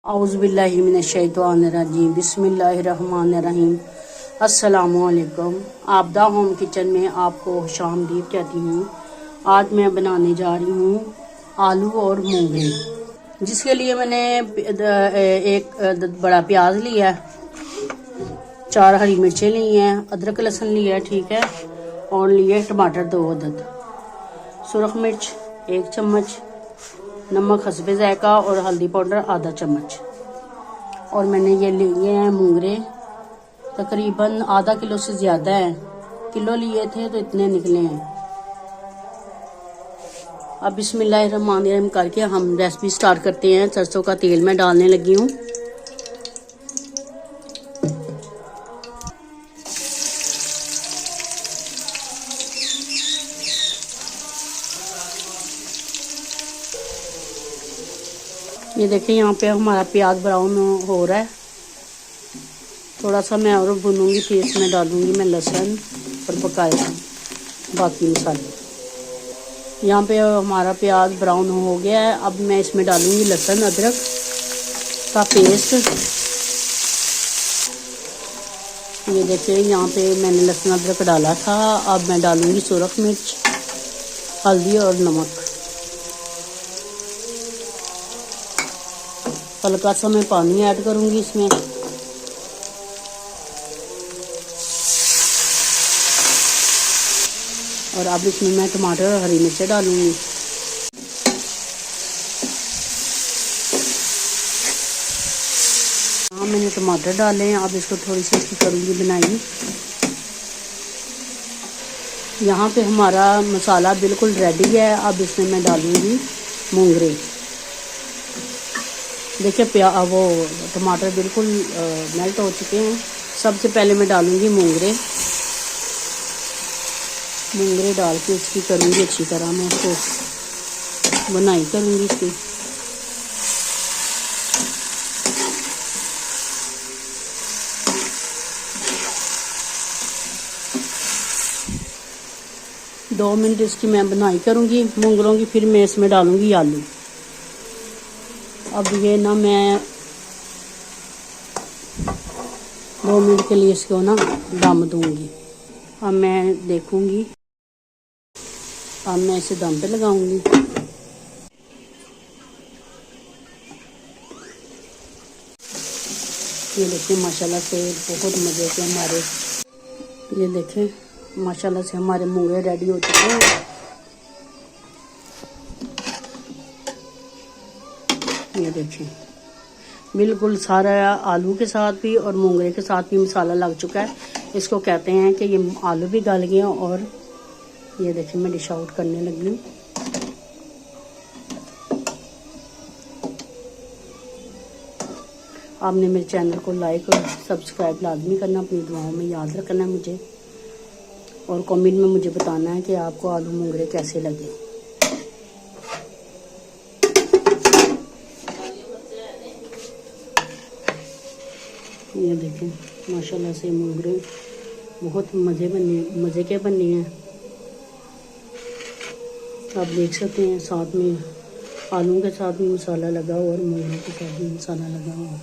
औज़ुबिल्लाहि मिनश्शैतानिर्रजीम बिस्मिल्लाहिर्रहमानिर्रहीम। अस्सलामुअलैकुम। Abida home kitchen में आपको खुशामदीद कहती हूँ। आज मैं बनाने जा रही हूँ आलू और मूंगरे, जिसके लिए मैंने एक बड़ा प्याज लिया है, 4 हरी मिर्चें ली हैं, अदरक लहसुन लिया है, ठीक है, और लिए टमाटर 2 अदद, सुरख मिर्च 1 चम्मच, नमक हस्बे जायका और हल्दी पाउडर आधा चम्मच। और मैंने ये लिए हैं मूंगरे, तकरीबन आधा किलो से ज़्यादा है, किलो लिए थे तो इतने निकले हैं। अब बिस्मिल्लाहिर्रहमानिर्रहीम करके हम रेसिपी स्टार्ट करते हैं। सरसों का तेल मैं डालने लगी हूँ। ये देखिए यहाँ पे हमारा प्याज ब्राउन हो रहा है। थोड़ा सा मैं और भूनूंगी, फिर इसमें डालूंगी मैं लहसुन और पकाया बाकी मसाले। यहाँ पे हमारा प्याज ब्राउन हो गया है। अब मैं इसमें डालूंगी लहसुन अदरक का पेस्ट। ये देखिए यहाँ पे मैंने लहसुन अदरक डाला था। अब मैं डालूंगी सुरख मिर्च, हल्दी और नमक। हल्का सा मैं पानी ऐड करूंगी इसमें। और अब इसमें मैं टमाटर और हरी मिर्चें डालूंगी। हाँ, मैंने टमाटर डाले हैं। अब इसको थोड़ी सी इसकी करूँगी बनाई। यहाँ पे हमारा मसाला बिल्कुल रेडी है। अब इसमें मैं डालूंगी मूंगरे। देखिए वो टमाटर बिल्कुल मेल्ट हो चुके हैं। सबसे पहले मैं डालूंगी मूंगरे डाल के इसकी करूँगी अच्छी तरह, मैं इसको बनाई करूँगी इसकी। दो मिनट इसकी मैं बनाई करूँगी मूंगरों की। फिर मैं इसमें डालूँगी आलू। अब ये ना मैं 2 मिनट के लिए इसको ना दम दूँगी। अब मैं देखूँगी, अब मैं इसे दम पे लगाऊंगी। ये देखिए माशाल्लाह से बहुत मज़े के हमारे, ये देखें माशाल्लाह से हमारे मूंगरे रेडी हो चुके हैं। ये देखें बिल्कुल सारा आलू के साथ भी और मूंगरे के साथ भी मसाला लग चुका है। इसको कहते हैं कि ये आलू भी गल गए। और ये देखिए मैं डिश आउट करने लगी हूँ। आपने मेरे चैनल को लाइक और सब्सक्राइब लाजमी करना, अपनी दुआओं में याद रखना मुझे, और कमेंट में मुझे बताना है कि आपको आलू मूंगरे कैसे लगे। ये देखें माशाल्लाह से मूंगरे बहुत मज़े के बने हैं। आप देख सकते हैं साथ में आलू के साथ भी मसाला लगा हुआ और मूंगरे के साथ भी मसाला लगा हुआ।